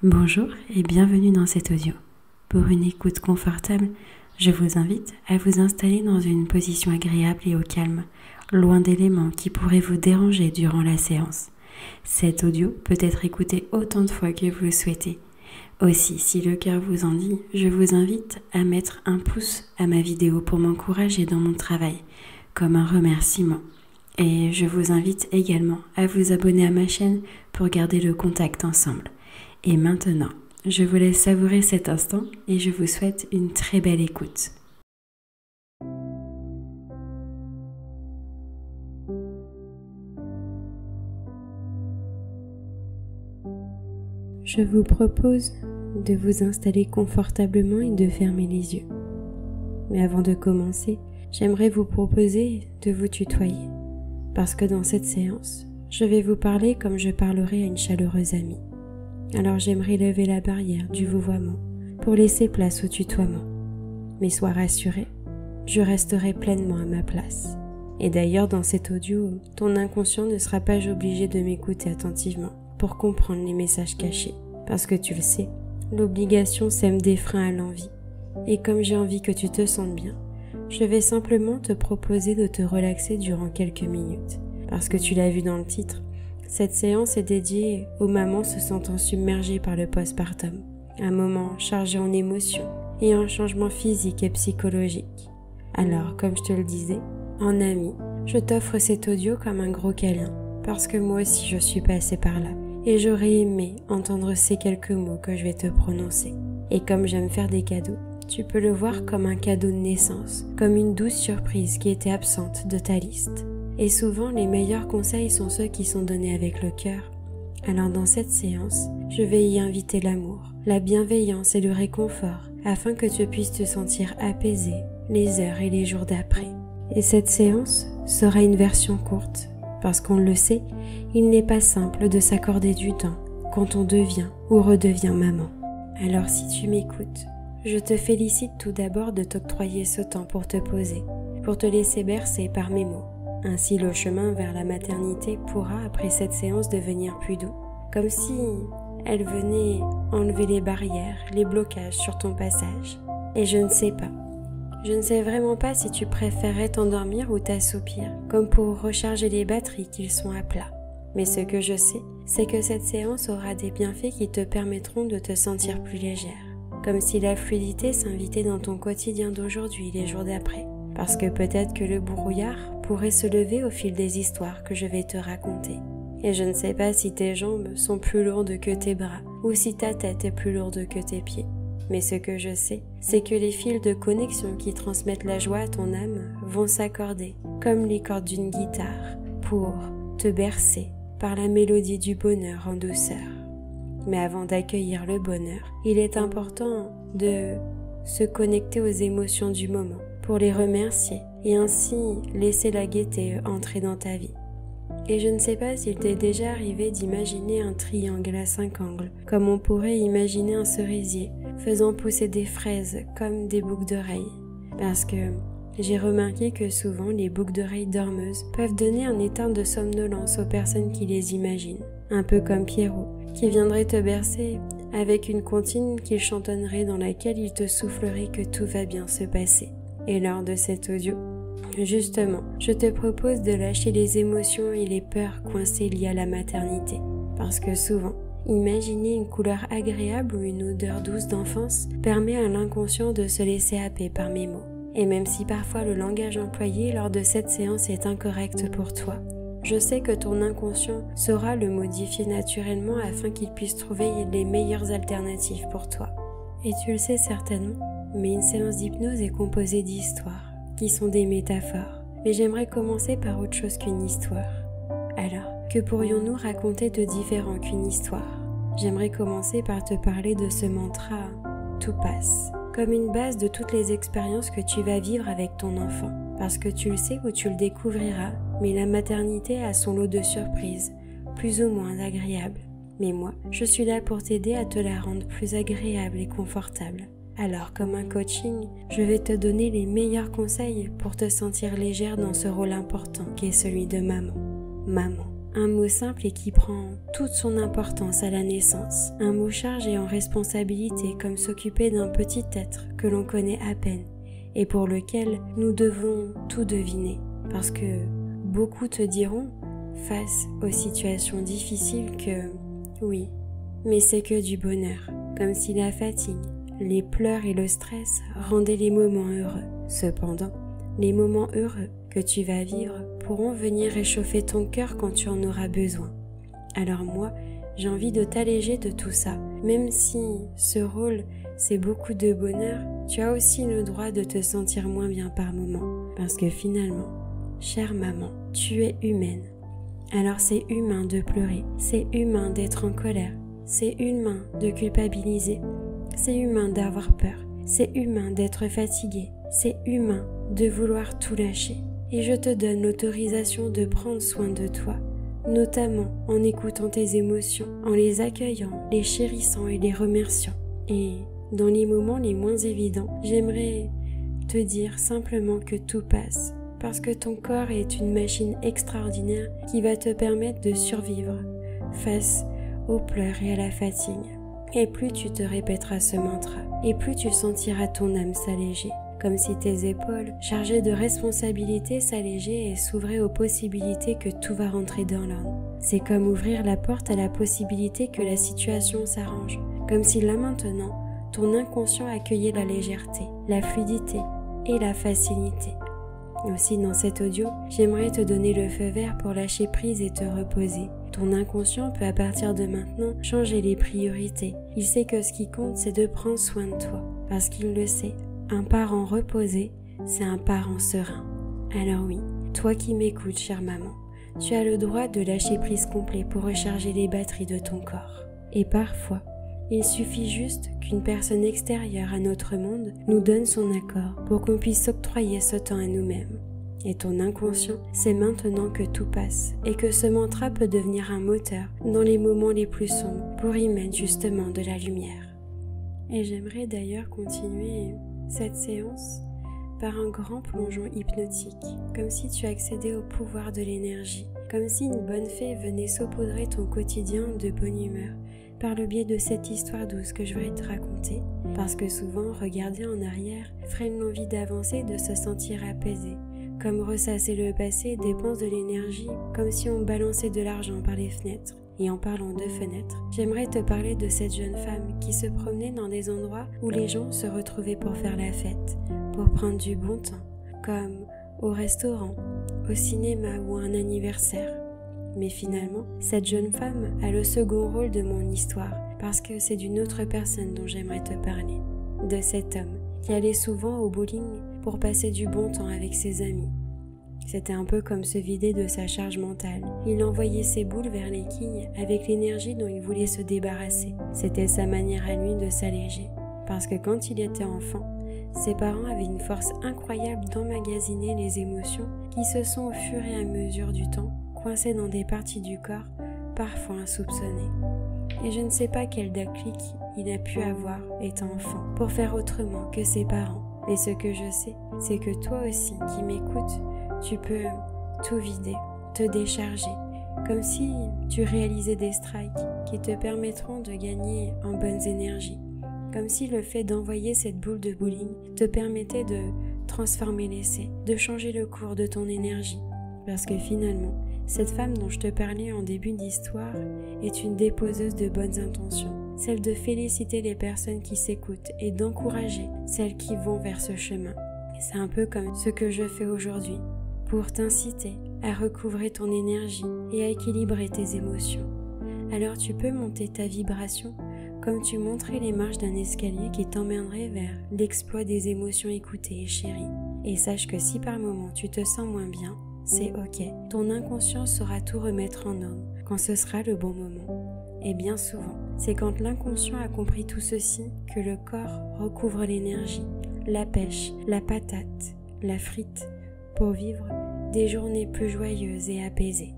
Bonjour et bienvenue dans cet audio. Pour une écoute confortable, je vous invite à vous installer dans une position agréable et au calme, loin d'éléments qui pourraient vous déranger durant la séance. Cet audio peut être écouté autant de fois que vous le souhaitez. Aussi, si le cœur vous en dit, je vous invite à mettre un pouce à ma vidéo pour m'encourager dans mon travail, comme un remerciement. Et je vous invite également à vous abonner à ma chaîne pour garder le contact ensemble. Et maintenant, je vous laisse savourer cet instant et je vous souhaite une très belle écoute. Je vous propose de vous installer confortablement et de fermer les yeux. Mais avant de commencer, j'aimerais vous proposer de vous tutoyer, parce que dans cette séance, je vais vous parler comme je parlerai à une chaleureuse amie. Alors j'aimerais lever la barrière du vouvoiement pour laisser place au tutoiement. Mais sois rassuré, je resterai pleinement à ma place. Et d'ailleurs dans cet audio, ton inconscient ne sera pas obligé de m'écouter attentivement pour comprendre les messages cachés. Parce que tu le sais, l'obligation sème des freins à l'envie. Et comme j'ai envie que tu te sentes bien, je vais simplement te proposer de te relaxer durant quelques minutes. Parce que tu l'as vu dans le titre, cette séance est dédiée aux mamans se sentant submergées par le postpartum, un moment chargé en émotions et en changements physiques et psychologiques. Alors, comme je te le disais, en ami, je t'offre cet audio comme un gros câlin, parce que moi aussi je suis passée par là, et j'aurais aimé entendre ces quelques mots que je vais te prononcer. Et comme j'aime faire des cadeaux, tu peux le voir comme un cadeau de naissance, comme une douce surprise qui était absente de ta liste. Et souvent, les meilleurs conseils sont ceux qui sont donnés avec le cœur. Alors dans cette séance, je vais y inviter l'amour, la bienveillance et le réconfort, afin que tu puisses te sentir apaisé les heures et les jours d'après. Et cette séance sera une version courte, parce qu'on le sait, il n'est pas simple de s'accorder du temps quand on devient ou redevient maman. Alors si tu m'écoutes, je te félicite tout d'abord de t'octroyer ce temps pour te poser, pour te laisser bercer par mes mots. Ainsi, le chemin vers la maternité pourra, après cette séance, devenir plus doux, comme si elle venait enlever les barrières, les blocages sur ton passage. Et je ne sais vraiment pas si tu préférerais t'endormir ou t'assoupir, comme pour recharger les batteries qu'ils sont à plat. Mais ce que je sais, c'est que cette séance aura des bienfaits qui te permettront de te sentir plus légère, comme si la fluidité s'invitait dans ton quotidien d'aujourd'hui, les jours d'après. Parce que peut-être que le brouillard pourrait se lever au fil des histoires que je vais te raconter. Et je ne sais pas si tes jambes sont plus lourdes que tes bras, ou si ta tête est plus lourde que tes pieds. Mais ce que je sais, c'est que les fils de connexion qui transmettent la joie à ton âme vont s'accorder, comme les cordes d'une guitare, pour te bercer par la mélodie du bonheur en douceur. Mais avant d'accueillir le bonheur, il est important de se connecter aux émotions du moment, pour les remercier et ainsi laisser la gaieté entrer dans ta vie. Et je ne sais pas s'il t'est déjà arrivé d'imaginer un triangle à 5 angles, comme on pourrait imaginer un cerisier, faisant pousser des fraises comme des boucles d'oreilles. Parce que j'ai remarqué que souvent les boucles d'oreilles dormeuses peuvent donner un état de somnolence aux personnes qui les imaginent, un peu comme Pierrot, qui viendrait te bercer avec une comptine qu'il chantonnerait dans laquelle il te soufflerait que tout va bien se passer. Et lors de cet audio, justement, je te propose de lâcher les émotions et les peurs coincées liées à la maternité. Parce que souvent, imaginer une couleur agréable ou une odeur douce d'enfance permet à l'inconscient de se laisser happer par mes mots. Et même si parfois le langage employé lors de cette séance est incorrect pour toi, je sais que ton inconscient saura le modifier naturellement afin qu'il puisse trouver les meilleures alternatives pour toi. Et tu le sais certainement, mais une séance d'hypnose est composée d'histoires, qui sont des métaphores. Mais j'aimerais commencer par autre chose qu'une histoire. Alors, que pourrions-nous raconter de différent qu'une histoire? J'aimerais commencer par te parler de ce mantra « Tout passe », comme une base de toutes les expériences que tu vas vivre avec ton enfant. Parce que tu le sais ou tu le découvriras, mais la maternité a son lot de surprises, plus ou moins agréables. Mais moi, je suis là pour t'aider à te la rendre plus agréable et confortable. Alors, comme un coaching, je vais te donner les meilleurs conseils pour te sentir légère dans ce rôle important qui est celui de maman. Maman, Un mot simple et qui prend toute son importance à la naissance. Un mot chargé en responsabilité comme s'occuper d'un petit être que l'on connaît à peine et pour lequel nous devons tout deviner. Parce que beaucoup te diront, face aux situations difficiles, que oui, mais c'est que du bonheur, comme si la fatigue, les pleurs et le stress rendaient les moments heureux. Cependant, les moments heureux que tu vas vivre pourront venir réchauffer ton cœur quand tu en auras besoin. Alors moi, j'ai envie de t'alléger de tout ça. Même si ce rôle, c'est beaucoup de bonheur, tu as aussi le droit de te sentir moins bien par moments. Parce que finalement, chère maman, tu es humaine. Alors c'est humain de pleurer, c'est humain d'être en colère, c'est humain de culpabiliser, c'est humain d'avoir peur, c'est humain d'être fatigué, c'est humain de vouloir tout lâcher. Et je te donne l'autorisation de prendre soin de toi, notamment en écoutant tes émotions, en les accueillant, les chérissant et les remerciant. Et dans les moments les moins évidents, j'aimerais te dire simplement que tout passe, parce que ton corps est une machine extraordinaire qui va te permettre de survivre face aux pleurs et à la fatigue. Et plus tu te répéteras ce mantra, et plus tu sentiras ton âme s'alléger, comme si tes épaules, chargées de responsabilités, s'allégeaient et s'ouvraient aux possibilités que tout va rentrer dans l'ordre. C'est comme ouvrir la porte à la possibilité que la situation s'arrange, comme si là maintenant, ton inconscient accueillait la légèreté, la fluidité et la facilité. Aussi dans cet audio, j'aimerais te donner le feu vert pour lâcher prise et te reposer. Ton inconscient peut à partir de maintenant changer les priorités. Il sait que ce qui compte, c'est de prendre soin de toi, parce qu'il le sait. Un parent reposé, c'est un parent serein. Alors oui, toi qui m'écoutes, chère maman, tu as le droit de lâcher prise complet pour recharger les batteries de ton corps. Et parfois, il suffit juste qu'une personne extérieure à notre monde nous donne son accord pour qu'on puisse s'octroyer ce temps à nous-mêmes. Et ton inconscient sait maintenant que tout passe et que ce mantra peut devenir un moteur dans les moments les plus sombres pour y mettre justement de la lumière. Et j'aimerais d'ailleurs continuer cette séance par un grand plongeon hypnotique, comme si tu accédais au pouvoir de l'énergie, comme si une bonne fée venait saupoudrer ton quotidien de bonne humeur, par le biais de cette histoire douce que je vais te raconter, parce que souvent, regarder en arrière freine l'envie d'avancer, de se sentir apaisé, comme ressasser le passé dépense de l'énergie, comme si on balançait de l'argent par les fenêtres. Et en parlant de fenêtres, j'aimerais te parler de cette jeune femme qui se promenait dans des endroits où les gens se retrouvaient pour faire la fête, pour prendre du bon temps, comme au restaurant, au cinéma ou à un anniversaire. Mais finalement, cette jeune femme a le second rôle de mon histoire, parce que c'est d'une autre personne dont j'aimerais te parler, de cet homme qui allait souvent au bowling pour passer du bon temps avec ses amis. C'était un peu comme se vider de sa charge mentale. Il envoyait ses boules vers les quilles avec l'énergie dont il voulait se débarrasser. C'était sa manière à lui de s'alléger. Parce que quand il était enfant, ses parents avaient une force incroyable d'emmagasiner les émotions qui se sont au fur et à mesure du temps coincées dans des parties du corps, parfois insoupçonnées. Et je ne sais pas quel déclic il a pu avoir étant enfant pour faire autrement que ses parents. Mais ce que je sais, c'est que toi aussi qui m'écoutes, tu peux tout vider, te décharger, comme si tu réalisais des strikes qui te permettront de gagner en bonnes énergies, comme si le fait d'envoyer cette boule de bowling te permettait de transformer l'essai, de changer le cours de ton énergie. Parce que finalement, cette femme dont je te parlais en début d'histoire est une déposeuse de bonnes intentions, celle de féliciter les personnes qui s'écoutent et d'encourager celles qui vont vers ce chemin. C'est un peu comme ce que je fais aujourd'hui, pour t'inciter à recouvrer ton énergie et à équilibrer tes émotions. Alors tu peux monter ta vibration comme tu monterais les marches d'un escalier qui t'emmènerait vers l'exploit des émotions écoutées et chéries. Et sache que si par moment tu te sens moins bien, c'est ok. Ton inconscient saura tout remettre en ordre quand ce sera le bon moment. Et bien souvent, c'est quand l'inconscient a compris tout ceci que le corps recouvre l'énergie, la pêche, la patate, la frite, pour vivre des journées plus joyeuses et apaisées.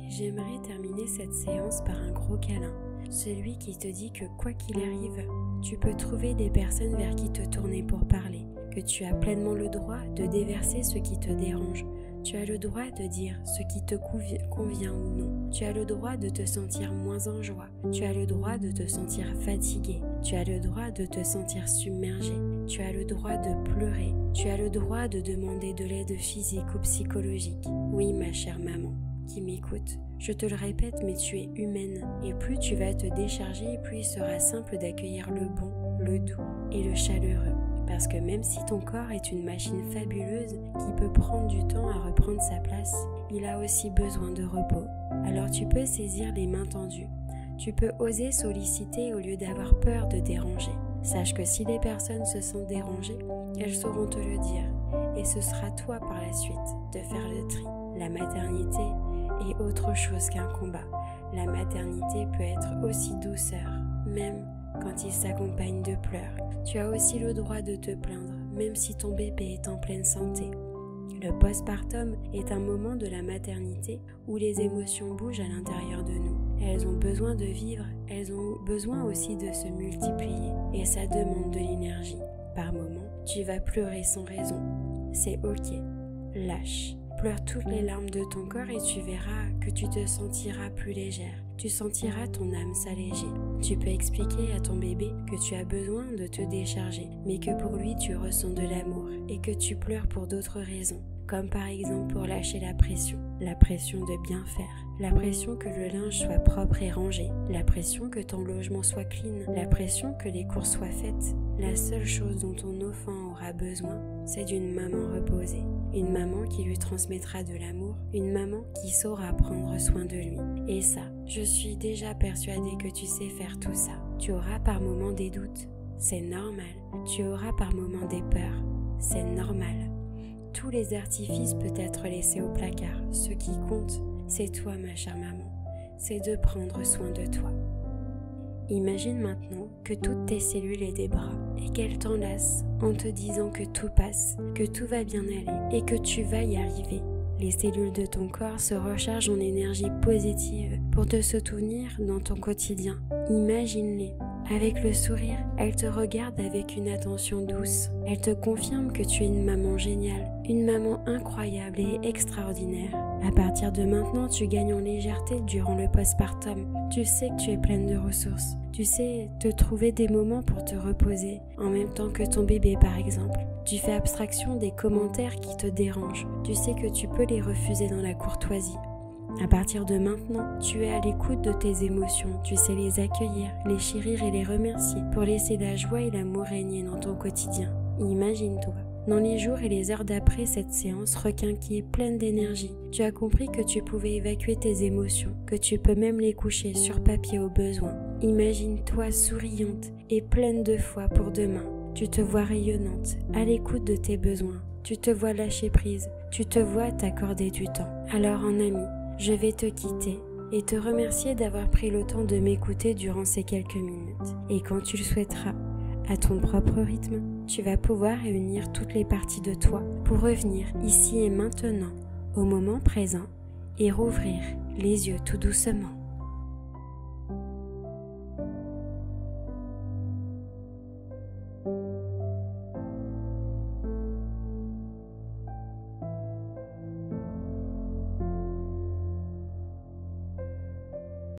J'aimerais terminer cette séance par un gros câlin, celui qui te dit que quoi qu'il arrive, tu peux trouver des personnes vers qui te tourner pour parler, que tu as pleinement le droit de déverser ce qui te dérange, Tu as le droit de dire ce qui te convient ou non. Tu as le droit de te sentir moins en joie. Tu as le droit de te sentir fatigué. Tu as le droit de te sentir submergé. Tu as le droit de pleurer. Tu as le droit de demander de l'aide physique ou psychologique. Oui, ma chère maman qui m'écoute, je te le répète, mais tu es humaine. Et plus tu vas te décharger, plus il sera simple d'accueillir le bon, le doux et le chaleureux. Parce que même si ton corps est une machine fabuleuse qui peut prendre du temps à reprendre sa place, il a aussi besoin de repos. Alors tu peux saisir les mains tendues. Tu peux oser solliciter au lieu d'avoir peur de déranger. Sache que si les personnes se sentent dérangées, elles sauront te le dire. Et ce sera toi par la suite de faire le tri. La maternité est autre chose qu'un combat. La maternité peut être aussi douceur, même quand il s'accompagne de pleurs. Tu as aussi le droit de te plaindre, même si ton bébé est en pleine santé. Le postpartum est un moment de la maternité où les émotions bougent à l'intérieur de nous. Elles ont besoin de vivre, elles ont besoin aussi de se multiplier et ça demande de l'énergie. Par moments, tu vas pleurer sans raison. C'est ok, lâche. Pleure toutes les larmes de ton corps et tu verras que tu te sentiras plus légère. Tu sentiras ton âme s'alléger. Tu peux expliquer à ton bébé que tu as besoin de te décharger, mais que pour lui tu ressens de l'amour et que tu pleures pour d'autres raisons, comme par exemple pour lâcher la pression de bien faire, la pression que le linge soit propre et rangé, la pression que ton logement soit clean, la pression que les courses soient faites. La seule chose dont ton enfant aura besoin, c'est d'une maman reposée, une maman qui lui transmettra de l'amour, une maman qui saura prendre soin de lui. Et ça, je suis déjà persuadée que tu sais faire tout ça. Tu auras par moments des doutes, c'est normal. Tu auras par moments des peurs, c'est normal. Tous les artifices peuvent être laissés au placard. Ce qui compte, c'est toi, ma chère maman. C'est de prendre soin de toi. Imagine maintenant que toutes tes cellules aient des bras et qu'elles t'enlacent en te disant que tout passe, que tout va bien aller et que tu vas y arriver. Les cellules de ton corps se rechargent en énergie positive pour te soutenir dans ton quotidien. Imagine-les. Avec le sourire, elle te regarde avec une attention douce. Elle te confirme que tu es une maman géniale, une maman incroyable et extraordinaire. À partir de maintenant, tu gagnes en légèreté durant le postpartum. Tu sais que tu es pleine de ressources. Tu sais te trouver des moments pour te reposer, en même temps que ton bébé par exemple. Tu fais abstraction des commentaires qui te dérangent. Tu sais que tu peux les refuser dans la courtoisie. À partir de maintenant, tu es à l'écoute de tes émotions, tu sais les accueillir, les chérir et les remercier pour laisser la joie et l'amour régner dans ton quotidien. Imagine-toi, dans les jours et les heures d'après cette séance requinquée, pleine d'énergie, tu as compris que tu pouvais évacuer tes émotions, que tu peux même les coucher sur papier au besoin. Imagine-toi souriante et pleine de foi pour demain. Tu te vois rayonnante, à l'écoute de tes besoins. Tu te vois lâcher prise, tu te vois t'accorder du temps. Alors en ami, je vais te quitter et te remercier d'avoir pris le temps de m'écouter durant ces quelques minutes. Et quand tu le souhaiteras, à ton propre rythme, tu vas pouvoir réunir toutes les parties de toi pour revenir ici et maintenant, au moment présent, et rouvrir les yeux tout doucement.